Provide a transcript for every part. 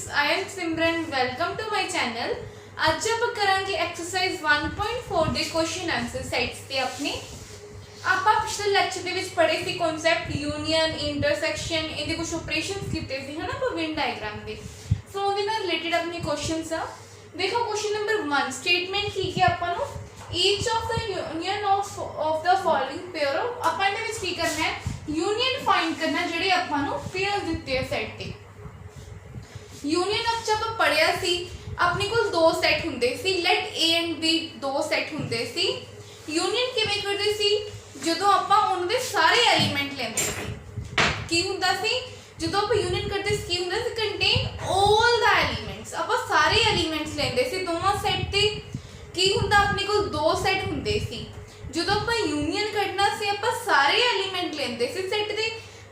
Friends, I am Simran. Welcome to my channel. आज आप करांगे एक्सरसाइज 1.4 ਦੇ क्वेश्चन आंसर सेट्स ਤੇ अपने ਆਪਾਂ ਪਿਛਲੇ ਲੈਕਚਰ ਦੇ ਵਿੱਚ ਪੜ੍ਹੇ ਸੀ ਕਨਸੈਪਟ ਯੂਨੀਅਨ, ਇੰਟਰਸੈਕਸ਼ਨ, ਇਹਦੇ ਕੁਝ ਆਪਰੇਸ਼ਨਸ ਕੀਤੇ ਸੀ ਹਨਾ ਆਪਾਂ ਵਿਨ ਡਾਇਗਰਾਮ ਦੇ। ਸੋ ਉਹਦੇ ਨਾਲ ਰਿਲੇਟਡ ਆਪਣੇ ਕੁਐਸਚਨਸ ਆ। ਦੇਖੋ ਕੁਐਸਚਨ ਨੰਬਰ 1 ਸਟੇਟਮੈਂਟ ਕੀ ਹੈ ਆਪਾਂ ਨੂੰ each of the union of the following pair ਆਪਾਂ ਇਹਦੇ ਵਿੱਚ ਕੀ ਕਰਨਾ ਹੈ ਯੂਨੀਅਨ ਫਾਈਂਡ ਕਰਨਾ ਜਿਹੜੇ ਆਪਾਂ ਨੂੰ ਪੇਅਰ ਦਿੱਤੇ ਆ ਸੈਟ ਤੇ। यूनियन अब जब पढ़िया सी अपने को दो सैट हुंदे सी लेट ए एंड बी दो सैट हुंदे सी। यूनियन किवें करदे सी जदों आपां उन्हां दे सारे एलीमेंट लैंदे सी। की हुंदा सी जदों आपां यूनियन करदे सी की हुंदा सी कंटेन ऑल द एलीमेंट्स। आपां सारे एलीमेंट्स लैंदे सी दोवां सैट ते। की हुंदा अपने को दो सैट हुंदे सी जदों आपां यूनियन करना सी आपां सारे एलीमेंट लैंदे सी सैट दे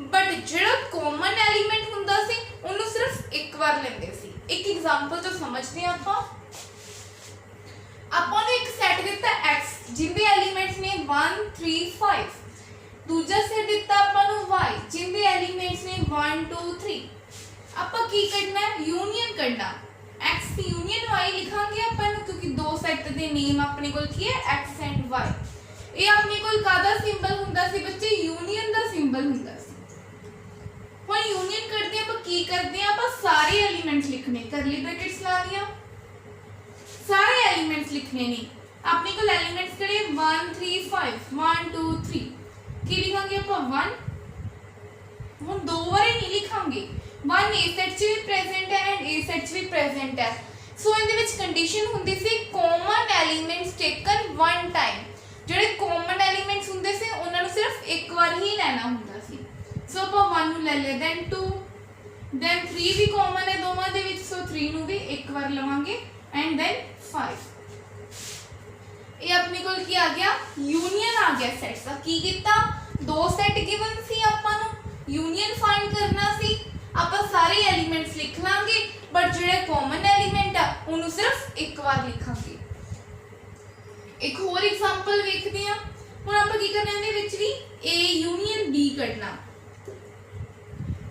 बट जिहड़ा कॉमन एलीमेंट हुंदा सी ਉਹਨੂੰ ਸਿਰਫ ਇੱਕ ਵਾਰ ਲੈਂਦੇ ਸੀ। ਇੱਕ ਐਗਜ਼ਾਮਪਲ ਤੋਂ ਸਮਝਦੇ ਆਪਾਂ ਨੂੰ ਇੱਕ ਸੈਟ ਦਿੱਤਾ x ਜਿੰਦੇ ਐਲੀਮੈਂਟਸ ਨੇ 1 3 5। ਦੂਜਾ ਸੈਟ ਦਿੱਤਾ ਆਪਾਂ ਨੂੰ y ਜਿੰਦੇ ਐਲੀਮੈਂਟਸ ਨੇ 1 2 3। ਆਪਾਂ ਕੀ ਕਰਨਾ ਹੈ ਯੂਨੀਅਨ ਕਰਨਾ। x ਦੀ ਯੂਨੀਅਨ y ਲਿਖਾਂਗੇ ਆਪਾਂ ਨੂੰ ਕਿਉਂਕਿ ਦੋ ਸੈਟ ਦੇ ਨੇਮ ਆਪਣੇ ਕੋਲ ਕੀ ਹੈ x ਐਂਡ y। ਇਹ ਆਪਣੇ ਕੋਲ ਕਾਹਦਾ ਸਿੰਬਲ ਹੁੰਦਾ ਸੀ ਬੱਚੇ ਯੂਨੀਅਨ ਦਾ ਸਿੰਬਲ ਹੁੰਦਾ ਸੀ। ਹੁਣ यूनियन करते हैं की करते हैं आप सारे एलिमेंट्स लिखने करली ब्रैकेट्स ला लिया सारे एलिमेंट्स लिखने नहीं अपने को एलिमेंट्स करे 1 3 5 1 2 3 की लिखांगे आप 1 हम दो बार नहीं लिखांगे 1 ए सेट च भी प्रेजेंट है एंड ए सेट च भी प्रेजेंट है। सो इनदे विच कंडीशन हुंदी सी common elements taken one time. ਜਿਹੜੇ कॉमन एलिमेंट्स हुंदे सी उन्हां ਨੂੰ सिर्फ एक बार ही लेना हुंदा सी। सो आप 1 ਨੂੰ ਲੈ ਲਿਆ then 2 then 3 भी कॉमन है दोवां दे विच सो 3 ਨੂੰ भी एक बार लवांगे and then 5। ये अपने कोल की आ गया यूनियन आ गया सेट्स का। की कीता दो सेट गिवन सी आपां ਨੂੰ यूनियन फाइंड करना सी आपां सारे एलिमेंट्स लिख लांगे बट ਜਿਹੜੇ कॉमन एलिमेंट आ ਉਹਨੂੰ सिर्फ एक बार लिखांगे। एक और एग्जांपल ਵੇਖਦੇ ਆ। ਹੁਣ ਆਪਾਂ ਕੀ ਕਰਨਾ ਇਹਦੇ ਵਿੱਚ ਵੀ A यूनियन B करना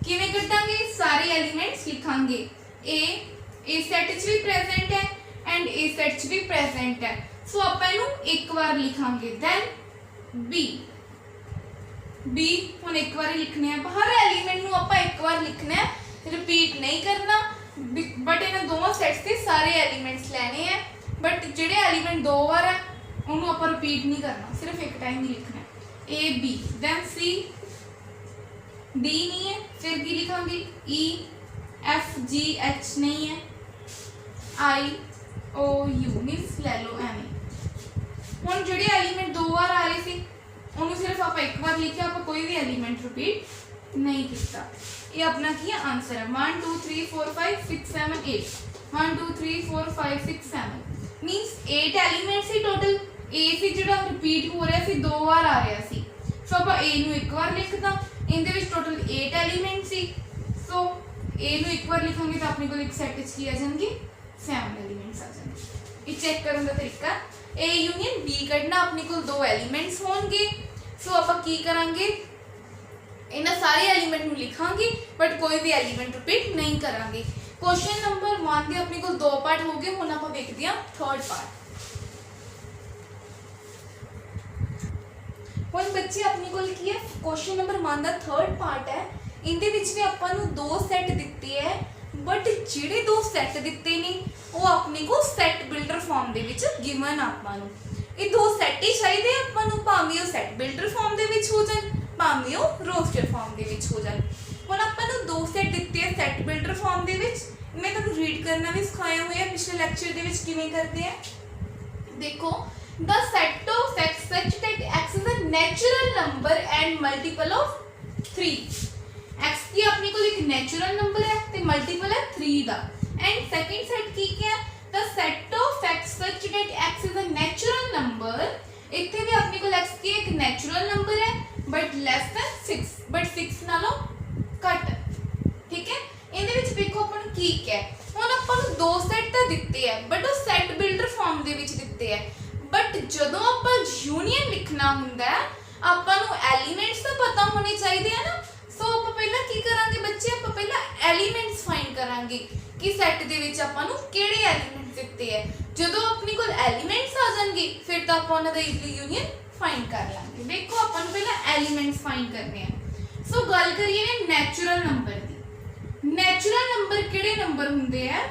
किवें कटांगे सारे एलिमेंट्स लिखांगे ए सेट च भी प्रेजेंट है एंड ए सेट च भी प्रेजेंट है। सो आपां इहनूं एक बार लिखांगे देन बी हुण एक बार लिखने हैं हर एलिमेंट नूं आपां एक बार लिखना है रिपीट नहीं करना बट इन्हां दोवां सेट्स ते सारे एलिमेंट्स लेने हैं बट जिहड़े एलिमेंट दो बार है उन्होंने आप रिपीट नहीं करना सिर्फ एक टाइम ही लिखना है। A B then C D नहीं है फिर की लिखांगे ई एफ जी एच नहीं है आई ओ यू मीन्स ले लो एवें। हुण जिहड़े एलीमेंट दो बार आ रहे सी उन्होंने सिर्फ आप एक बार लिखा आप कोई भी एलीमेंट रिपीट नहीं किया। ये अपना की आंसर है 1 2 3 4 5 6 7 8 1 2 3 4 5 6 7 मीन्स 8 एलीमेंट्स ही टोटल। ए सी जिहड़ा रिपीट हो रहा सी दो बार आ रहा सी सो आप ए नूं एक बार लिखदा इनदे विच टोटल 8 एलिमेंट सी। सो ए नूं एक बार लिखांगे तो अपने को एक सेट विच की आ जाणगे 7 एलिमेंट्स आ जाणगे। ये चेक करने का तरीका ए यूनियन बी कढना अपने को दो एलिमेंट्स होणगे। सो आप की करांगे इन्हां सारे एलिमेंट नूं लिखांगे बट कोई भी एलिमेंट रिपीट नहीं करांगे। क्वेश्चन नंबर 1 दे अपने को दो पार्ट हो गए। हुण आपां देखदे हां थर्ड पार्ट। ਹੁਣ ਬੱਚੇ ਆਪਣੇ ਕੋਲ ਕੀ ਹੈ क्वेश्चन नंबर 1 ਦਾ ਥਰਡ ਪਾਰਟ ਹੈ। ਇਹਦੇ ਵਿੱਚ ਵੀ ਆਪਾਂ ਨੂੰ ਦੋ ਸੈੱਟ ਦਿੱਤੇ ਹੈ ਬਟ ਜਿਹੜੇ ਦੋ ਸੈੱਟ ਦਿੱਤੇ ਨੇ ਉਹ ਆਪਣੇ ਕੋ ਸੈੱਟ ਬਿਲਡਰ ਫਾਰਮ ਦੇ ਵਿੱਚ ਗਿਵਨ ਆਪਾਂ ਨੂੰ। ਇਹ ਦੋ ਸੈੱਟ ਹੀ ਚਾਹੀਦੇ ਆਪਾਂ ਨੂੰ ਭਾਵੇਂ ਉਹ ਸੈੱਟ ਬਿਲਡਰ ਫਾਰਮ ਦੇ ਵਿੱਚ ਹੋ ਜਾਣ ਭਾਵੇਂ ਉਹ ਰੋਸਟਰ ਫਾਰਮ ਦੇ ਵਿੱਚ ਹੋ ਜਾਣ। ਹੁਣ ਆਪਾਂ ਨੂੰ ਦੋ ਸੈੱਟ ਦਿੱਤੇ ਹੈ ਸੈੱਟ ਬਿਲਡਰ ਫਾਰਮ ਦੇ ਵਿੱਚ। ਮੈਂ ਤੁਹਾਨੂੰ ਰੀਡ ਕਰਨਾ ਵੀ ਸਿਖਾਇਆ ਹੋਇਆ ਪਿਛਲੇ ਲੈਕਚਰ ਦੇ ਵਿੱਚ ਕਿਵੇਂ ਕਰਦੇ ਆ। ਦੇਖੋ the set of x such that x is a natural number and multiple of 3। x की अपने को एक natural number है ते multiple है 3 दा and second set की क्या है the set of x such that x is a natural number इत्थे भी अपने को x की एक natural number है but less than 6 but 6 नालों घट। ठीक है ਇਹਦੇ ਵਿੱਚ ਦੇਖੋ ਆਪਾਂ ਨੂੰ ਕੀ ਹੈ ਹੁਣ ਆਪਾਂ ਨੂੰ ਦੋ ਸੈੱਟ ਤਾਂ ਦਿੱਤੇ ਆ ਬਟ ਉਹ ਸੈੱਟ ਬਿਲਡਰ ਫਾਰਮ ਦੇ ਵਿੱਚ ਦਿੱਤੇ ਆ बट जदों आप यूनियन लिखना हुंदा है आपां नूं एलिमेंट्स तो पता होने चाहिए है ना। सो आप पहला की करांगे बच्चे आप पहला एलिमेंट्स फाइंड करांगे कि सैट दे विच आपां नूं किहड़े एलीमेंट्स दित्ते है। जदों अपने कोल एलीमेंट्स आ जाणगे फिर तां आपां उन्हां दा ईजली यूनियन फाइंड कर लांगे। देखो आपां नूं पहलां एलीमेंट्स फाइंड करने हैं। सो गल करिए ने नैचुरल नंबर दी। नैचुरल नंबर किहड़े नंबर हुंदे है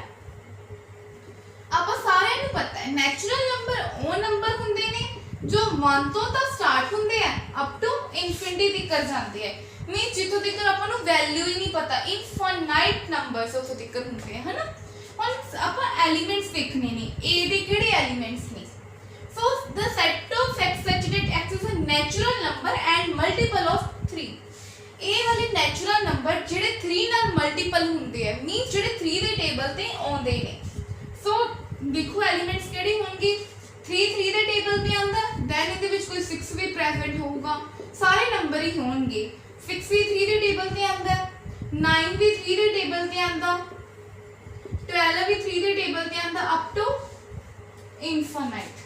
आपां सारिआं नूं पता है। नैचुरल नंबर वो नंबर हुंदे ने जो 1 तो तां स्टार्ट हुंदे है अप टू इनफिनिटी तक जांदे है। मीन जिथों तक आपां नूं वैल्यू ही नहीं पता, इनफाइनाइट नंबर्स उत्थों तक हुंदे है ना। हुण आपां एलीमेंट्स देखने ने, ए दे किहड़े एलीमेंट्स ने। So the set of x such that x is a natural number and multiple of 3। ए वाले नेचुरल नंबर जिहड़े 3 नाल मल्टीपल हुंदे है, मीन जिहड़े 3 दे टेबल ते आउंदे ने। सो देखो एलीमेंट्स किहड़े होणगे, 3 3 दे टेबल ते आंदा, दैन इहदे विच कोई 6 भी प्रेजेंट होऊगा, सारे नंबर ही होणगे। 6 भी 3 दे टेबल ते आंदा, 9 भी 3 दे टेबल ते आंदा, 12 भी 3 दे टेबल ते आंदा अप टू इनफाइनाइट।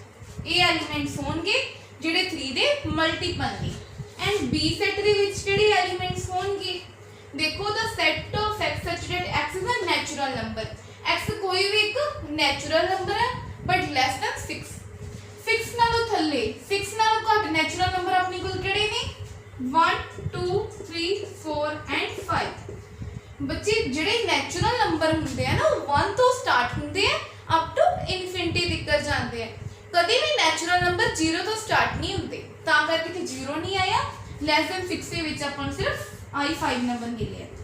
ये एलिमेंट्स होणगे जिहड़े 3 दे मल्टीपल ने। एंड बी सेट दे विच किहड़े एलिमेंट्स होणगे, देखो the set of x such that x is a natural number। x कोई भी एक नेचुरल नंबर है बट लेस देन 6। 6 नालों थल्ले, 6 नालों घट नेचुरल नंबर अपने कोल किहड़े ने 1 2 3 4 एंड 5। बच्चे जिहड़े नेचुरल नंबर हुंदे हैं ना 1 तो स्टार्ट हुंदे हैं अप टू इनफिनिटी तक जांदे हैं। कभी भी नेचुरल नंबर 0 तो स्टार्ट नहीं हुंदे, तां करके इत्थे 0 नहीं आया। लेस देन 6 दे विच आपां सिर्फ आई 5 नंबर मिले है।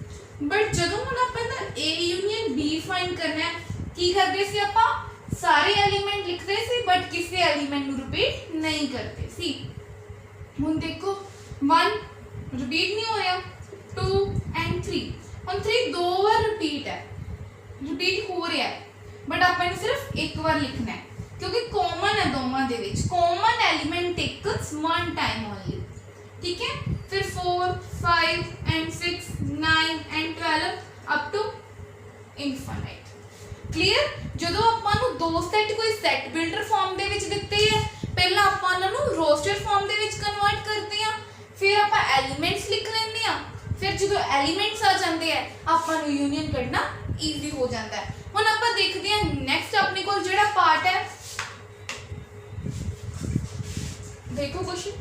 बट जदों हुण आपां दा A यूनियन B फाइंड करना है, की करदे सी आपां सारे एलिमेंट लिखदे सी बट किसी एलिमेंट नूं रिपीट नहीं करते सी। हुण देखो 1 रिपीट नहीं होया, 2 एंड 3। हुण 3 दो बार रिपीट है, रिपीट हो रहा है बट आपां इहनूं सिर्फ एक बार लिखना है क्योंकि कॉमन है दोवां दे विच। Common element takens one time only, ठीक है। फिर 4 5 and 6 9 and 12 up to infinite. Clear. जदों आपां नूं दो सेट कोई सेट बिल्डर फॉर्म दे विच दित्ते है, पहला आपां उन्हां नूं रोस्टर फॉर्म दे विच कन्वर्ट करते हैं, फिर आपां एलिमेंट्स लिख लैंदे आ, फिर जदों एलिमेंट्स आ जांदे है आपां नूं यूनियन कढना ईजी हो जाता है। हुण आपां देखदे हां नैक्सट अपने कोल जिहड़ा पार्ट है, देखो क्वेश्चन।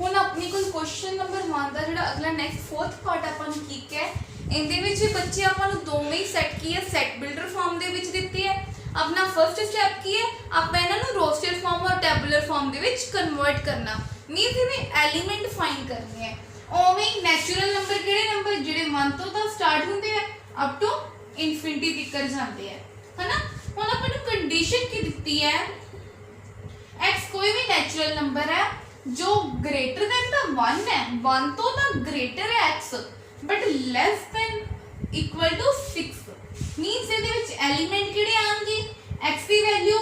हुण अपने कोल क्वेश्चन नंबर 1 दा जिहड़ा अगला नैक्सट फोर्थ पार्ट आपां नूं की है, इहदे विच बच्चे आपां नूं दोवें ही सेट की है सेट बिल्डर फॉर्म दे विच दित्ते है। अपना फर्स्ट स्टैप की है, आपां इन्हां नूं रोस्टर फॉर्म और टेबुलर फॉर्म दे विच कन्वर्ट करना, मीनस इहदे एलिमेंट फाइंड करने हैं। ओवें नेचुरल नंबर किहड़े नंबर जिहड़े 1 तो तां स्टार्ट हुंदे हैं अप टू इनफिनिटी तक जांदे हैं, है ना। हुण आपां नूं कंडीशन की दित्ती है, x कोई भी नेचुरल नंबर है जो ग्रेटर देन द 1 है, 1 तो द ग्रेटर है x but less than equal to 6। Means इहदे विच एलिमेंट किहड़े आउणगे, x दी वैल्यू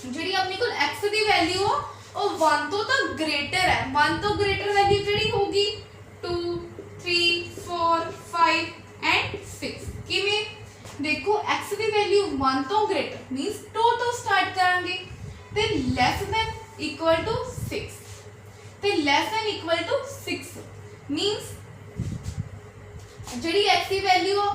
जिहड़ी अपने कोल x दी वैल्यू हो वो 1 तो द ग्रेटर है। 1 तो ग्रेटर वैल्यू किहड़ी होगी 2 3 4 5 एंड 6। किवें देखो x दी वैल्यू 1 तो ग्रेटर मीनस 2 तो स्टार्ट करांगे ते लेस देन इक्वल टू 6 ते less than equal to 6 means जिहड़ी x दी वैल्यू हो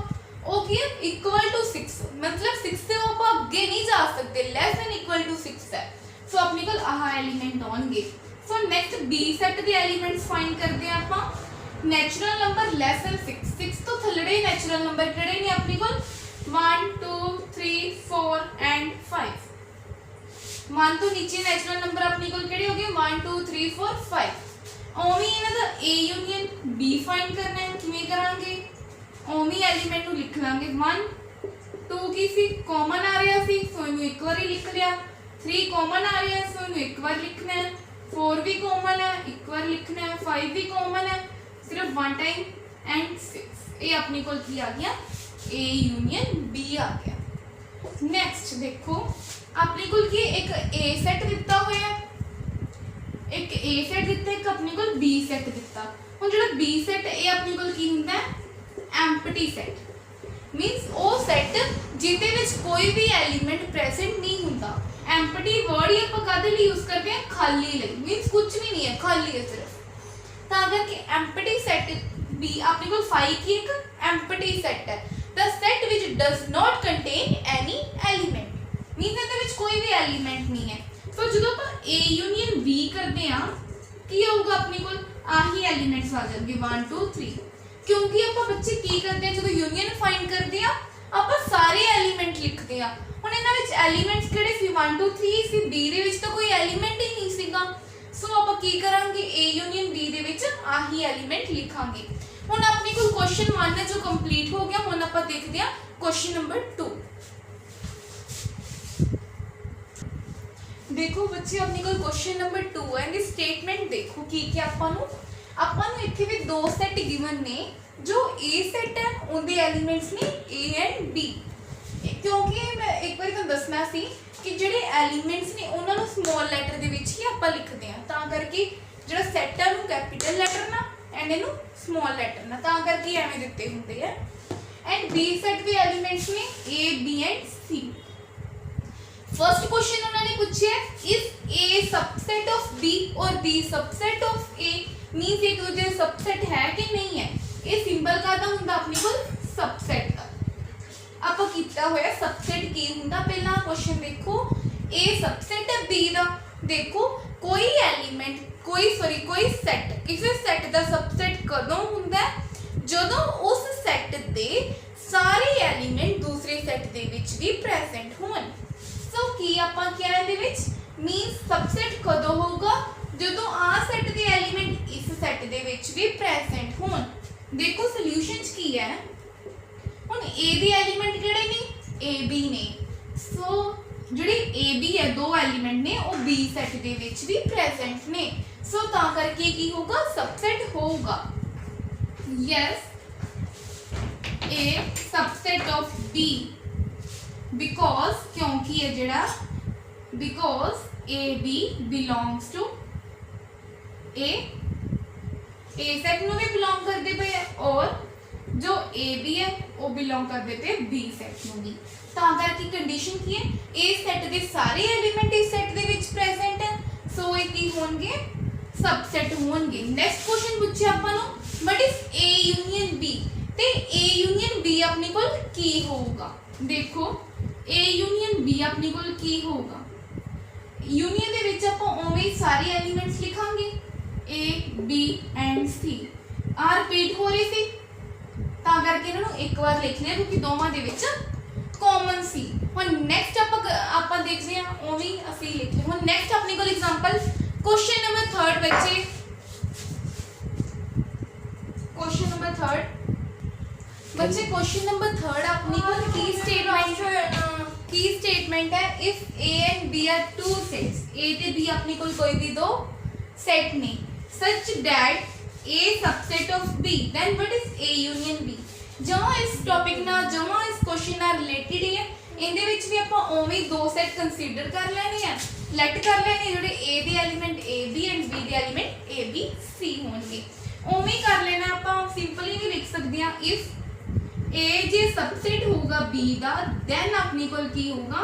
वो की है इक्वल टू 6, मतलब 6 से आप आगे नहीं जा सकते, लेस देन इक्वल टू 6 है। सो अपने कोल आह एलिमेंट आउणगे। सो नेक्स्ट बी सेट दे एलिमेंट्स फाइंड करते हैं आपां। नेचुरल नंबर लेस देन 6, 6 तो थल्लड़े नेचुरल नंबर किहड़े ने अपने कोल 1 2 3 4 एंड 5। 1 तो नीचे नेचुरल नंबर अपने कोल किहड़े हो गए 1 2 3 4 5। ओवें इन्हां दा A यूनियन B फाइंड करना है, किवें करांगे ओवें एलिमेंट नूं लिख लांगे। 1 2 की सी कॉमन आ रहा सी सो इनू एक बार ही लिख लिया, 3 कॉमन आ रहा है सो इनू एक बार लिखना है, 4 भी कॉमन है एक बार लिखना है, 5 भी कॉमन है सिर्फ 1 टाइम एंड 6। ये अपने कोल की आ गया A यूनियन B आ गया। नेक्स्ट देखो अपने कोल की एक A सेट दिता होया, एक A सेट दिता, एक अपने कोल B सेट दिता। हुण जिहड़ा B सेट ये अपने कोल की हुंदा है एम्प्टी सेट, मीनस वो सेट जिहदे विच कोई भी एलिमेंट प्रेजेंट नहीं हुंदा। एम्प्टी वर्ड ही आपां काहदे लई यूज करते हैं, खाली लई, मीनस कुछ भी नहीं है, खाली है सिर्फ। तां करके एम्प्टी सेट B अपने कोल 5 की एक एम्प्टी सेट है। The which does not contain any element, means ਇਹਦੇ ਵਿੱਚ ਕੋਈ ਵੀ एलिमेंट नहीं है। तो ਜਦੋਂ ਆਪਾਂ A union B ਕਰਦੇ ਆ ਕੀ ਆਊਗਾ ਆਪਣੇ ਕੋਲ ਆਹੀ एलिमेंट्स ਆ ਜਾਣਗੇ 1 2 3, क्योंकि ਆਪਾਂ ਬੱਚੇ ਕੀ ਕਰਦੇ ਆ ਜਦੋਂ यूनियन फाइंड करते ਆ ਆਪਾਂ ਸਾਰੇ एलिमेंट लिखते ਆ। ਹੁਣ ਇਹਨਾਂ ਵਿੱਚ एलिमेंट्स ਕਿਹੜੇ ਸੀ 1 2 3 ਸੀ, B ਦੇ ਵਿੱਚ ਤਾਂ ਕੋਈ एलिमेंट ਹੀ नहीं ਸੀਗਾ। ਸੋ ਆਪਾਂ ਕੀ ਕਰਾਂਗੇ A union B ਦੇ ਵਿੱਚ ਆਹੀ एलिमेंट ਲਿਖਾਂਗੇ। ਹੁਣ ਆਪਣੇ ਕੋਲ क्वेश्चन 1 ਹੈ जो कंप्लीट हो गया। ਹੁਣ ਆਪਾਂ ਦੇਖਦੇ ਹਾਂ क्वेश्चन नंबर 2। देखो बच्चे अपने कोल क्वेश्चन नंबर 2 है। ਇਹਦੀ स्टेटमेंट देखो की कि ਆਪਾਂ ਨੂੰ ਇੱਥੇ ਵੀ ਦੋ ਸੈਟ ਗਿਵਨ ਨੇ जो A सेट है ਉਹਦੇ एलिमेंट्स ने A एंड B। क्योंकि मैं एक बार ਤੁਹਾਨੂੰ ਦੱਸਣਾ ਸੀ कि ਜਿਹੜੇ एलिमेंट्स ਨੇ ਉਹਨਾਂ ਨੂੰ ਸਮਾਲ ਲੈਟਰ ਦੇ ਵਿੱਚ ਹੀ ਆਪਾਂ ਲਿਖਦੇ ਆ, ਤਾਂ ਕਰਕੇ ਜਿਹੜਾ ਸੈਟ ਹੈ ਉਹਨੂੰ ਕੈਪੀਟਲ ਲੈਟਰ ਨਾਲ ਐਂਡ ਇਹਨੂੰ ਸਮਾਲ ਲੈਟਰ ਨਾਲ, ਤਾਂ ਕਰਕੇ ਐਵੇਂ ਦਿੱਤੇ ਹੁੰਦੇ ਆ। एंड B सेट ਦੇ एलिमेंट्स ने A B and C। First question उन्होंने पूछा है is A subset of B और B subset of A, means एक दूसरे सबसेट है कि नहीं है। ये सिंबल का दा हुंदा अपने कोल सबसेट का। आपा कीता होया सबसेट की हुंदा, पहला क्वेश्चन देखो A सबसेट है B दा। देखो कोई एलिमेंट कोई सेट किसी सेट दा सबसेट कदों हुंदा जदों उस सेट दे सारे एलिमेंट दूसरे सेट दे विच भी प्रेजेंट होण। सो की ਆਪਾਂ ਕਿਹਾ ਇਹਦੇ ਵਿੱਚ ਮੀਨਸ सबसेट ਕਦੋਂ ਹੋਊਗਾ ਜਦੋਂ ਆ ਸੈਟ ਦੇ ਐਲੀਮੈਂਟ ਇਸ ਸੈਟ ਦੇ ਵਿੱਚ ਵੀ ਪ੍ਰੈਜ਼ੈਂਟ ਹੋਣ। ਦੇਖੋ ਸੋਲੂਸ਼ਨ ਚ ਕੀ ਹੈ, ਹੁਣ A ਦੇ ਐਲੀਮੈਂਟ ਕਿਹੜੇ ਨੇ A B ਨੇ। ਸੋ ਜਿਹੜੇ A B ਹੈ ਦੋ ਐਲੀਮੈਂਟ ਨੇ ਉਹ B ਸੈਟ ਦੇ ਵਿੱਚ ਵੀ ਪ੍ਰੈਜ਼ੈਂਟ ਨੇ। ਸੋ ਤਾਂ ਕਰਕੇ ਕੀ ਹੋਊਗਾ सबसेट होगा। Yes A subset of B because क्योंकि ये जड़ा because A B belongs to A set ਨੂੰ ਵੀ बिलोंग करते पे है और जो A B है वो बिलोंग करते पे B सेट ਨੂੰ ਵੀ। ਤਾਂ ਕਰਕੇ ਕੰਡੀਸ਼ਨ ਕੀ ਹੈ A सेट ਦੇ ਸਾਰੇ एलिमेंट इस सेट ਦੇ ਵਿੱਚ प्रेजेंट है, सो ਇਹ ਕੀ ਹੋਣਗੇ सबसेट ਹੋਣਗੇ। नेक्स्ट क्वेश्चन पूछਿਆ ਆਪਾਂ ਨੂੰ what is A union B ਤੇ A यूनियन B ਆਪਣੇ ਕੋਲ ਕੀ ਹੋਊਗਾ। देखो A यूनियन B अपने कोल की होगा, यूनियन दे विच आपां ओवें सारे एलिमेंट्स लिखांगे A B एंड C। आ रिपीट हो रहे सी तां करके इन्हां नूं एक बार लिख लिया क्योंकि दोवां दे विच कॉमन सी। हुण नेक्स्ट आपां देखदे हां ओवें असीं लिख लिया। हुण नेक्स्ट अपने कोल एग्जांपल क्वेश्चन नंबर 3 बच्चे, क्वेश्चन नंबर 3 बच्चे क्वेश्चन नंबर 3 अपनी कोल की स्टेटमेंट है if A and B are two sets, A ते B अपनी कोल कोई भी दो सेट ने such that A subset of B then what is A union B। जहां इस टॉपिक ना जहां इस क्वेश्चन ना रिलेटेड है इंदे विच भी आपां ओवें दो सेट कंसीडर कर लेने हैं, लेट कर लेने जेडे A they element A B and B they element A B C होणगे। ओवें कर लेना आपां सिंपली भी लिख सकते हैं इफ A जे सबसेट होगा B दा देन अपनी कोल की होगा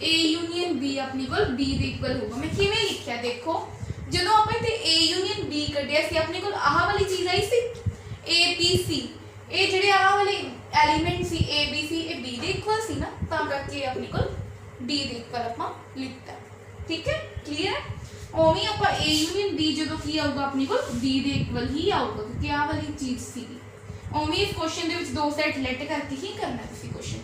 A यूनियन B अपनी कोल B दे इक्वल होगा। मैं किवें लिखिया देखो ਜਦੋਂ ਆਪਾਂ ਇੱਥੇ A यूनियन B ਕੱਢਿਆ ਸੀ ਆਪਣੇ ਕੋਲ ਆਹ ਵਾਲੀ ਚੀਜ਼ ਆਈ ਸੀ A B C, ਇਹ ਜਿਹੜੇ ਆਹ ਵਾਲੇ element C A B C ਇਹ B ਦੇ ਇਕੁਅਲ ਸੀ ਨਾ, ਤਾਂ ਕਰਕੇ ਆਪਣੇ ਕੋਲ B ਦੇ ਇਕੁਅਲ ਆਪਾਂ ਲਿਖਤਾ। ਠੀਕ ਹੈ ਕਲੀਅਰ ਹੈ। ਉਵੇਂ ਆਪਾਂ A यूनियन B ਜਦੋਂ ਕੀ ਆਊਗਾ ਆਪਣੇ ਕੋਲ B ਦੇ ਇਕੁਅਲ ਹੀ ਆਊਗਾ ਕਿਉਂਕਿ ਆਹ ਵਾਲੀ ਚੀਜ਼ ਸੀਗੀ। ਉਵੇਂ ਇਸ ਕੁਐਸਚਨ ਦੇ ਵਿੱਚ ਦੋ ਸੈਟ ਲੈਟ ਕਰਕੇ ਹੀ ਕਰਨਾ ਤੁਸੀਂ ਕੁਐਸਚਨ।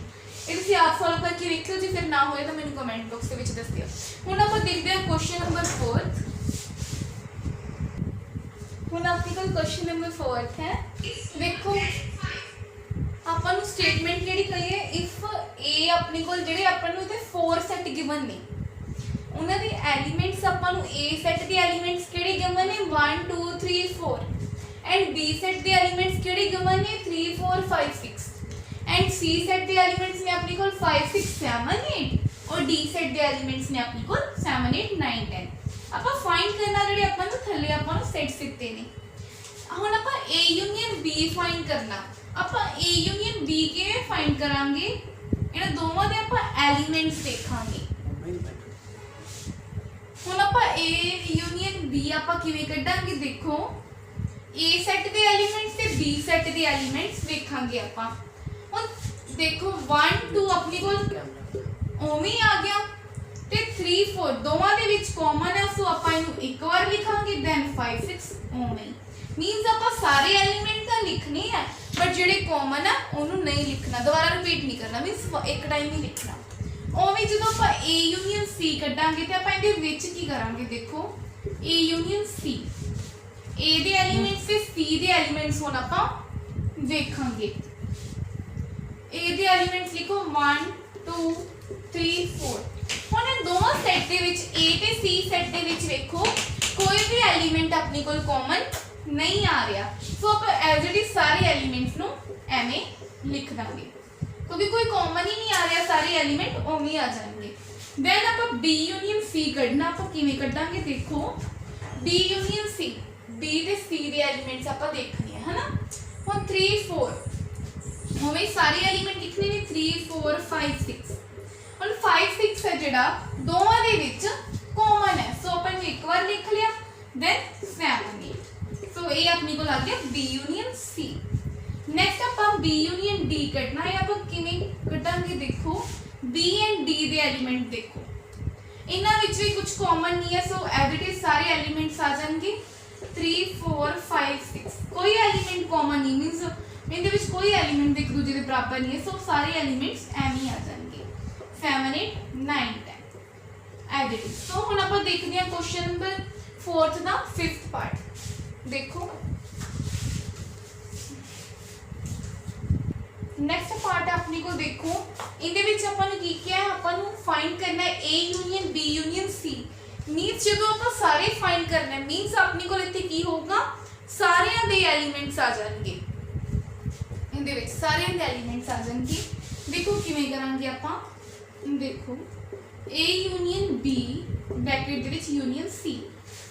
ਇਹ ਤੁਸੀਂ ਆਪ ਸੋਲਵ ਕਰਕੇ ਵੇਖਿਓ, ਜੇ ਫਿਰ ਨਾ ਹੋਏ ਤਾਂ ਮੈਨੂੰ ਕਮੈਂਟ ਬਾਕਸ ਦੇ ਵਿੱਚ ਦੱਸਿਓ। ਹੁਣ ਆਪਾਂ ਦੇਖਦੇ ਹਾਂ ਕੁਐਸਚਨ ਨੰਬਰ 4। ਹੁਣ ਆਪਣੇ ਕੋਲ ਕੁਐਸਚਨ ਨੰਬਰ 4 ਹੈ। ਦੇਖੋ ਆਪਾਂ ਨੂੰ ਸਟੇਟਮੈਂਟ ਕਿਹੜੀ ਕਹੀ ਹੈ ਇਫ A ਆਪਣੇ ਕੋਲ ਜਿਹੜੇ ਆਪਾਂ ਨੂੰ ਇੱਥੇ 4 ਸੈਟ ਗਿਵਨ ਨੇ ਉਹਨਾਂ ਦੇ ਐਲੀਮੈਂਟਸ ਆਪਾਂ ਨੂੰ A ਸੈਟ ਦੇ ਐਲੀਮੈਂਟਸ ਕਿਹੜੇ ਗਿਵਨ ਨੇ 1 2 3 4 एंड B सेट के एलिमेंट्स केड़े गिवन ने 3 4 5 6 एंड C सेट के एलिमेंट्स ने अपने कोल 5 6 7 8 और D सेट के एलिमेंट्स ने अपने कोल 7 8 9 10। आपा फाइंड करना जेडे अपन नु थल्ले अपन नु सेट्स दिते ने। हुन आपा A यूनियन B फाइंड करना, आपा A यूनियन B किवें फाइंड करांगे इन्हां दोवां दे आपा एलिमेंट्स देखांगे। हुन आपा A यूनियन B आपा किवें कढांगे देखो A सेट दे एलिमेंट्स ते B सेट दे एलिमेंट्स वेखांगे आपां। हुन देखो 1 2 अपने को ओवे ही आ गया ਤੇ 3 4 ਦੋਵਾਂ ਦੇ ਵਿੱਚ ਕਾਮਨ ਹੈ ਸੋ ਆਪਾਂ ਇਹਨੂੰ ਇੱਕ ਵਾਰ ਲਿਖਾਂਗੇ ਦੈਨ 5 6 ओवे मींस ਆਪਾਂ ਸਾਰੇ ਐਲੀਮੈਂਟ ਤਾਂ ਲਿਖਣੇ ਹੈ ਬਟ ਜਿਹੜੇ ਕਾਮਨ ਹੈ ਉਹਨੂੰ ਨਹੀਂ ਲਿਖਣਾ ਦੁਬਾਰਾ ਰਿਪੀਟ ਨਹੀਂ ਕਰਨਾ ਮੀਂਸ ਇੱਕ ਟਾਈਮ ਹੀ ਲਿਖਣਾ ओवे ਜਦੋਂ ਆਪਾਂ A ਯੂਨੀਅਨ C ਕੱਢਾਂਗੇ ਤੇ ਆਪਾਂ ਇਹਦੇ ਵਿੱਚ ਕੀ ਕਰਾਂਗੇ ਦੇਖੋ A ਯੂਨੀਅਨ C A ਦੇ ਐਲੀਮੈਂਟਸ ਤੇ C ਦੇ ਐਲੀਮੈਂਟਸ ਹੁਣ ਆਪਾਂ ਦੇਖਾਂਗੇ A ਦੇ ਐਲੀਮੈਂਟਸ ਲਿਖੋ 1 2 3 4 ਹੁਣ ਇਹ ਦੋਵਾਂ ਸੈੱਟ ਦੇ ਵਿੱਚ A ਤੇ C ਸੈੱਟ ਦੇ ਵਿੱਚ ਵੇਖੋ ਕੋਈ ਵੀ ਐਲੀਮੈਂਟ ਆਪਣੇ ਕੋਲ ਕਾਮਨ ਨਹੀਂ ਆ ਰਿਹਾ ਸੋ ਆਪਾਂ ਐਜ਼ ਇਟ ਇਜ਼ ਸਾਰੇ ਐਲੀਮੈਂਟਸ ਨੂੰ ਐਵੇਂ ਲਿਖ ਦਾਂਗੇ ਕਿਉਂਕਿ ਕੋਈ ਕਾਮਨ ਹੀ ਨਹੀਂ ਆ ਰਿਹਾ ਸਾਰੇ ਐਲੀਮੈਂਟ ਉਵੇਂ ਆ ਜਾਣਗੇ ਦੈਨ ਆਪਾਂ B ਯੂਨੀਅਨ C ਕੱਢਣਾ ਆਪਾਂ ਕਿਵੇਂ ਕੱਢਾਂਗੇ ਦੇਖੋ B ਯੂਨੀਅਨ C B ਤੇ C ਦੇ ਐਲੀਮੈਂਟਸ ਆਪਾਂ ਦੇਖਣੇ ਹੈ ਹਨਾ ਹੁਣ 3 4 ਉਵੇਂ ਸਾਰੇ ਐਲੀਮੈਂਟ ਲਿਖਣੇ ਨੇ 3 4 5 6 ਹੁਣ 5 6 ਹੈ ਜਿਹੜਾ ਦੋਵਾਂ ਦੇ ਵਿੱਚ ਕਾਮਨ ਹੈ ਸੋ ਆਪਾਂ ਨੂੰ ਇੱਕ ਵਾਰ ਲਿਖ ਲਿਆ ਦੈਨ 7 8 ਸੋ ਇਹ ਆਪਣੀ ਕੋਲ ਆ ਗਿਆ B ਯੂਨੀਅਨ C ਨੈਕਸਟ ਆਪਾਂ B ਯੂਨੀਅਨ D ਕੱਢਣਾ ਹੈ ਆਪਾਂ ਕਿਵੇਂ ਕੱਢਾਂਗੇ ਦੇਖੋ B ਐਂਡ D ਦੇ ਐਲੀਮੈਂਟ ਦੇਖੋ ਇਹਨਾਂ ਵਿੱਚ ਵੀ ਕੁਝ ਕਾਮਨ ਨਹੀਂ ਹੈ ਸੋ ਐਜ਼ ਇਟ ਇਜ਼ ਸਾਰੇ ਐਲੀਮੈਂਟਸ ਆ ਜਾਣਗੇ 3 4 5 6 ਕੋਈ ਐਲੀਮੈਂਟ ਕਾਮਨ ਨਹੀਂ ਮੀਨਸ ਇਹਦੇ ਵਿੱਚ ਕੋਈ ਐਲੀਮੈਂਟ ਇੱਕ ਦੂਜੇ ਦੇ ਬਰਾਬਰ ਨਹੀਂ ਹੈ ਸੋ ਸਾਰੇ ਐਲੀਮੈਂਟਸ ਐਵੇਂ ਆ ਜਾਣਗੇ 7 8 9 10 ਐਜ਼ ਇਟ ਇਜ਼ ਸੋ ਹੁਣ ਆਪਾਂ ਦੇਖਦੇ ਹਾਂ ਕੁਐਸਚਨ ਨੰਬਰ 4th ਦਾ 5th ਪਾਰਟ ਦੇਖੋ नेक्स्ट पार्ट अपने को देखो इनदे विच अपन नु की किया है अपन नु फाइंड करना है A union B union C means जदों अपन सारे फाइंड करना है मींस अपने को इत्थे की होगा सारे दे एलिमेंट्स आ जाएंगे इनदे विच सारे दे एलिमेंट्स आ जाएंगे देखो किवें करांगे अपन देखो A union B bracket they which union C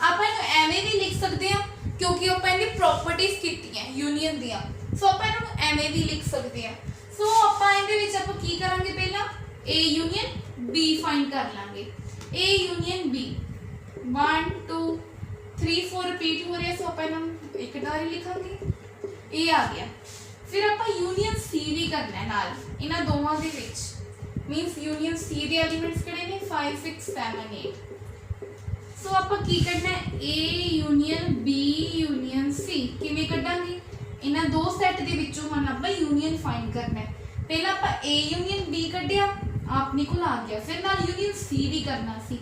अपन नु एवें भी लिख सकते हैं क्योंकि अपन इनदी प्रॉपर्टीज कीती है यूनियन दियां सो ਆਪਾਂ ਇਹਨੂੰ ਐਵੇਂ ਵੀ ਲਿਖ ਸਕਦੇ ਆ ਸੋ ਆਪਾਂ ਇਹਦੇ ਵਿੱਚ ਆਪਾਂ ਕੀ ਕਰਾਂਗੇ ਪਹਿਲਾਂ A ਯੂਨੀਅਨ B ਫਾਈਂਡ ਕਰ ਲਾਂਗੇ A ਯੂਨੀਅਨ B 1 2 3 4 ਰਿਪੀਟ ਹੋ ਰਿਹਾ ਸੋ ਆਪਾਂ ਇਹਨੂੰ ਇੱਕ ਵਾਰੀ ਲਿਖਾਂਗੇ ਇਹ ਆ ਗਿਆ ਫਿਰ ਆਪਾਂ ਯੂਨੀਅਨ C ਵੀ ਕਰਨਾ ਹੈ ਨਾਲ ਇਹਨਾਂ ਦੋਵਾਂ ਦੇ ਵਿੱਚ ਮੀਨਸ ਯੂਨੀਅਨ C ਦੇ ਐਲੀਮੈਂਟਸ ਕਿਹੜੇ ਨੇ 5 6 7 8 ਸੋ ਆਪਾਂ ਕੀ ਕਰਨਾ ਹੈ A union B union C ਕਿਵੇਂ ਕੱਢਾਂਗੇ ਇਹਨਾਂ ਦੋ ਸੈੱਟ ਦੇ ਵਿੱਚੋਂ ਹੁਣ ਆਪਾਂ ਯੂਨੀਅਨ ਫਾਈਂਡ ਕਰਨਾ ਹੈ ਪਹਿਲਾਂ ਆਪਾਂ A ਯੂਨੀਅਨ B ਕੱਢਿਆ ਆਪਣੇ ਕੋਲ ਆ ਗਿਆ ਫਿਰ ਨਾਲ ਯੂਨੀਅਨ C ਵੀ ਕਰਨਾ ਸੀ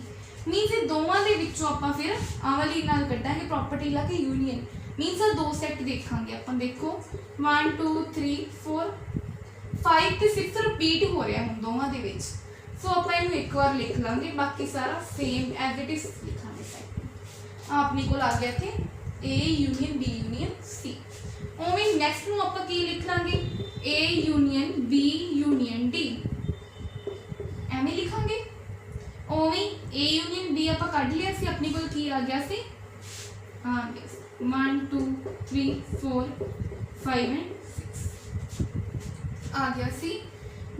ਮੀਨਸ ਇਹ ਦੋਵਾਂ ਦੇ ਵਿੱਚੋਂ ਆਪਾਂ ਫਿਰ ਆਹ ਵਾਲੀ ਨਾਲ ਕੱਢਾਂਗੇ ਪ੍ਰੋਪਰਟੀ ਲਾ ਕੇ ਯੂਨੀਅਨ ਮੀਨਸ ਇਹ ਦੋ ਸੈੱਟ ਦੇਖਾਂਗੇ ਆਪਾਂ ਦੇਖੋ 1 2 3 4 5 ਤੇ 6 ਰਿਪੀਟ ਹੋ ਰਿਹਾ ਹੁਣ ਦੋਵਾਂ ਦੇ ਵਿੱਚ ਸੋ ਆਪਾਂ ਇਹਨੂੰ ਇੱਕ ਵਾਰ ਲਿਖ ਲਾਂਗੇ ਬਾਕੀ ਸਾਰਾ ਸੇਮ ਐਜ਼ ਇਟ ਇਜ਼ ਲਿਖਾਂਗੇ ਸਾਈਡ ਆਪਣੇ ਕੋਲ ਆ ਗਿਆ ਇੱਥੇ A union B union C ओवे नेक्स्ट नु ਆਪਾਂ ਕੀ ਲਿਖ ਲਾਂਗੇ A union B union D ਐਵੇਂ ਲਿਖਾਂਗੇ ओवे A ਯੂਨੀਅਨ B ਆਪਾਂ ਕੱਢ ਲਿਆ ਸੀ ਆਪਣੇ ਕੋਲ ਕੀ ਆ ਗਿਆ ਸੀ ਆ ਗਿਆ 1 2 3 4 5 and 6 ਆ ਗਿਆ ਸੀ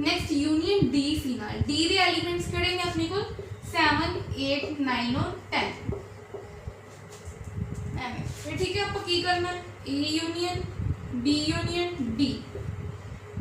नेक्स्ट यूनियन D ਸੀ ਨਾਲ D ਦੇ ਐਲੀਮੈਂਟਸ ਕਿਹੜੇ ਨੇ ਆਪਣੇ ਕੋਲ 7 8 9 और 10 ਐਵੇਂ ਫਿਰ ਠੀਕ ਹੈ ਆਪਾਂ ਕੀ ਕਰਨਾ A union B union D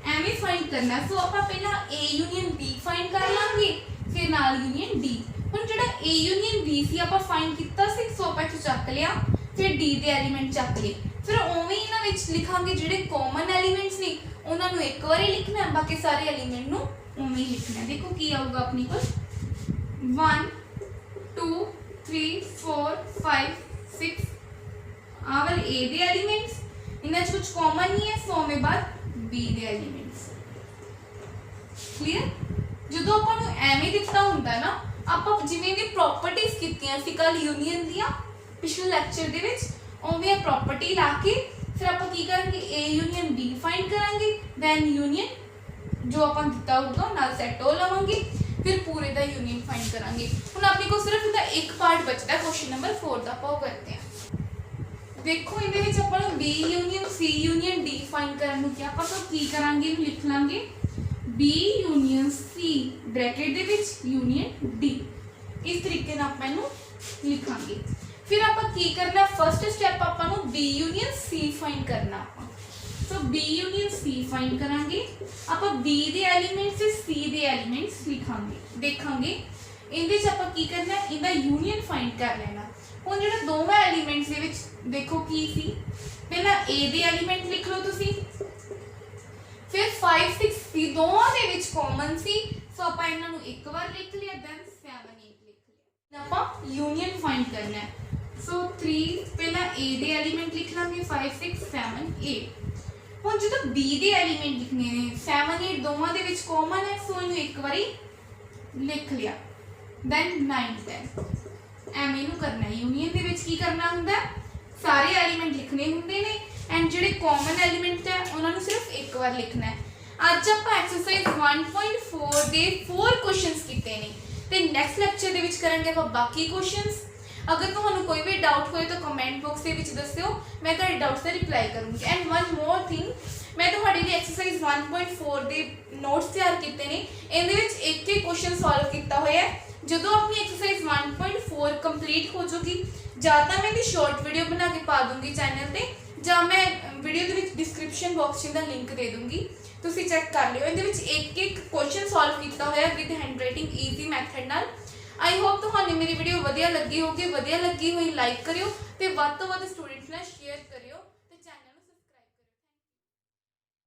ਐਵੇਂ ਫਾਈਂਡ ਕਰਨਾ ਸੋ ਆਪਾਂ ਪਹਿਲਾਂ A यूनियन B ਫਾਈਂਡ ਕਰ ਲਾਂਗੇ ਫਿਰ ਨਾਲ यूनियन D ਹੁਣ ਜਿਹੜਾ A यूनियन B ਸੀ ਆਪਾਂ ਫਾਈਂਡ ਕੀਤਾ ਸੀ ਸੋ ਆਪਾਂ ਇੱਥੇ ਚੱਕ ਲਿਆ ਫਿਰ D ਦੇ ਐਲੀਮੈਂਟ ਚੱਕ ਲਏ ਫਿਰ ਉਵੇਂ ਹੀ ਇਹਨਾਂ ਵਿੱਚ ਲਿਖਾਂਗੇ ਜਿਹੜੇ ਕਾਮਨ ਐਲੀਮੈਂਟਸ ਨੇ ਉਹਨਾਂ ਨੂੰ ਇੱਕ ਵਾਰੀ ਲਿਖਣਾ ਬਾਕੀ ਸਾਰੇ ਐਲੀਮੈਂਟ ਨੂੰ ਉਵੇਂ ਹੀ ਲਿਖਣਾ ਦੇਖੋ ਕੀ ਆਊਗਾ ਆਪਣੀ ਕੋਲ 1 2 3 4 5 6 आ वाले A ਦੇ एलिमेंट्स इनमें कुछ कॉमन नहीं है सो में बाद B ਦੇ एलिमेंट्स क्लियर ਜਦੋਂ ਆਪਾਂ ਨੂੰ ਐਵੇਂ ਦਿੱਤਾ ਹੁੰਦਾ ਨਾ ਆਪਾਂ ਜਿਵੇਂ ਦੀ ਪ੍ਰੋਪਰਟੀਜ਼ ਕੀਤੀਆਂ ਸੀ ਕੱਲ ਯੂਨੀਅਨ ਦੀਆਂ ਪਿਛਲੇ ਲੈਕਚਰ ਦੇ ਵਿੱਚ ਉਵੇਂ ਪ੍ਰੋਪਰਟੀ ਲਾ ਕੇ ਫਿਰ ਆਪਾਂ ਕੀ ਕਰਾਂਗੇ A ਯੂਨੀਅਨ B ਫਾਈਂਡ ਕਰਾਂਗੇ ਦੈਨ ਯੂਨੀਅਨ ਜੋ ਆਪਾਂ ਦਿੱਤਾ ਹੋਊਗਾ ਨਾਲ ਸੈੱਟ ਹੋ ਲਵਾਂਗੇ ਫਿਰ ਪੂਰੇ ਦਾ ਯੂਨੀਅਨ ਫਾਈਂਡ ਕਰਾਂਗੇ ਹੁਣ ਆਪਣੇ ਕੋਲ ਸਿਰਫ ਇਹਦਾ ਇੱਕ ਪਾਰਟ ਬਚਦਾ ਕੁਐਸਚਨ ਨੰਬਰ 4 ਦਾ ਆਪਾਂ ਕਰਦੇ ਹਾਂ देखो ਇਹਦੇ ਵਿੱਚ ਆਪਾਂ ਨੂੰ B union C union D find ਕਰਨ ਨੂੰ ਕਿਹਾ ਆਪਾਂ ਤਾਂ ਕੀ ਕਰਾਂਗੇ ਇਹਨੂੰ ਲਿਖ ਲਾਂਗੇ B ਯੂਨੀਅਨ C ਬ੍ਰੈਕਟ ਦੇ ਵਿੱਚ ਯੂਨੀਅਨ D ਇਸ ਤਰੀਕੇ ਨਾਲ ਆਪਾਂ ਇਹਨੂੰ ਲਿਖਾਂਗੇ ਫਿਰ ਆਪਾਂ ਕੀ ਕਰਨਾ ਫਰਸਟ ਸਟੈਪ ਆਪਾਂ ਨੂੰ B ਯੂਨੀਅਨ C ਫਾਈਂਡ ਕਰਨਾ ਆਪਾਂ सो बी यूनियन सी फाइंड करांगे ਆਪਾਂ बी ਦੇ ਐਲੀਮੈਂਟਸ ਤੇ C ਦੇ ਐਲੀਮੈਂਟਸ ਲਿਖਾਂਗੇ ਦੇਖਾਂਗੇ ਇਹਦੇ ਚ ਆਪਾਂ ਕੀ ਕਰਨਾ ਹੈ ਇਹਦਾ ਯੂਨੀਅਨ ਫਾਈਂਡ ਕਰ ਲੈਣਾ ਹੁਣ ਜਿਹੜਾ ਦੋਵਾਂ ਐਲੀਮੈਂਟਸ ਦੇ ਵਿੱਚ ਦੇਖੋ ਕੀ ਸੀ ਪਹਿਲਾਂ A ਦੇ ਐਲੀਮੈਂਟ ਲਿਖ ਲਓ ਤੁਸੀਂ ਫਿਰ 5 6 ਸੀ ਦੋਵਾਂ ਦੇ ਵਿੱਚ ਕਾਮਨ ਸੀ ਸੋ ਆਪਾਂ ਇਹਨਾਂ ਨੂੰ ਇੱਕ ਵਾਰ ਲਿਖ ਲਿਆ ਦੈਨ 7 8 ਲਿਖ ਲਿਆ ਆਪਾਂ ਯੂਨੀਅਨ ਫਾਈਂਡ ਕਰਨਾ ਹੈ सो 3 पहला A दे एलिमेंट लिख लांगे 5 6 7 8 ਹੁਣ ਜਦੋਂ B ਦੇ ਐਲੀਮੈਂਟ ਲਿਖਨੇ ਨੇ 7 8 ਦੋਵਾਂ ਦੇ ਵਿੱਚ ਕਾਮਨ ਹੈ ਸੋ ਇਹਨੂੰ ਇੱਕ ਵਾਰੀ ਲਿਖ ਲਿਆ ਦੈਨ 9 10 ਐਵੇਂ ਨੂੰ ਕਰਨਾ ਹੈ ਯੂਨੀਅਨ ਦੇ ਵਿੱਚ ਕੀ ਕਰਨਾ ਹੁੰਦਾ ਸਾਰੇ ਐਲੀਮੈਂਟ ਲਿਖਨੇ ਹੁੰਦੇ ਨੇ ਐਂਡ ਜਿਹੜੇ ਕਾਮਨ ਐਲੀਮੈਂਟ ਹੈ ਉਹਨਾਂ ਨੂੰ ਸਿਰਫ ਇੱਕ ਵਾਰ ਲਿਖਣਾ ਹੈ ਅੱਜ ਆਪਾਂ ਐਕਸਰਸਾਈਜ਼ 1.4 ਦੇ 4 ਕੁਐਸਚਨਸ ਕੀਤੇ ਨੇ ਤੇ ਨੈਕਸਟ ਲੈਕਚਰ ਦੇ ਵਿੱਚ ਕਰਾਂਗੇ ਆਪਾਂ ਬਾਕੀ ਕੁਐਸਚਨਸ अगर ਤੁਹਾਨੂੰ ਕੋਈ ਵੀ ਡਾਊਟ ਹੋਏ ਤਾਂ ਕਮੈਂਟ ਬਾਕਸ ਦੇ ਵਿੱਚ ਦੱਸਿਓ ਮੈਂ ਤੁਹਾਡੇ ਡਾਊਟਸ ਦਾ ਰਿਪਲਾਈ ਕਰੂੰਗੀ ਐਂਡ ਵਨ ਮੋਰ ਥਿੰਗ ਮੈਂ ਤੁਹਾਡੇ ਲਈ ਐਕਸਰਸਾਈਜ਼ 1.4 ਦੇ ਨੋਟਸ ਤਿਆਰ ਕੀਤੇ ਨੇ ਇਹਦੇ ਵਿੱਚ ਇੱਕ ਇੱਕ ਕੁਐਸਚਨ ਸੋਲਵ ਕੀਤਾ ਹੋਇਆ ਹੈ ਜਦੋਂ ਆਪਣੀ ਐਕਸਰਸਾਈਜ਼ 1.4 ਕੰਪਲੀਟ ਹੋ ਜਾਊਗੀ ਜਾਂ ਤਾਂ ਮੈਂ ਇਹਦੀ ਸ਼ਾਰਟ ਵੀਡੀਓ ਬਣਾ ਕੇ ਪਾ ਦੂੰਗੀ ਚੈਨਲ ਤੇ ਜਾਂ ਮੈਂ ਵੀਡੀਓ ਦੇ ਵਿੱਚ ਡਿਸਕ੍ਰਿਪਸ਼ਨ ਬਾਕਸ 'ਚ ਦਾ ਲਿੰਕ ਦੇ ਦੂੰਗੀ ਤੁਸੀਂ ਚੈੱਕ ਕਰ ਲਿਓ ਇਹਦੇ ਵਿੱਚ ਇੱਕ ਇੱਕ ਕੁਐਸਚਨ ਸੋਲਵ ਕੀਤਾ ਹੋਇਆ ਵਿਦ ਹੈਂਡਰਾਈਟਿੰਗ ਈਜ਼ੀ ਮੈਥਡ ਨਾਲ आई होप ਤੁਹਾਨੂੰ ਮੇਰੀ ਵੀਡੀਓ ਵਧੀਆ ਲੱਗੀ ਹੋਊਗੀ ਵਧੀਆ ਲੱਗੀ ਹੋਈ ਲਾਈਕ ਕਰਿਓ ਤੇ ਵੱਧ ਤੋਂ ਵੱਧ ਸਟੂਡੈਂਟਸ ਨਾਲ ਸ਼ੇਅਰ ਕਰਿਓ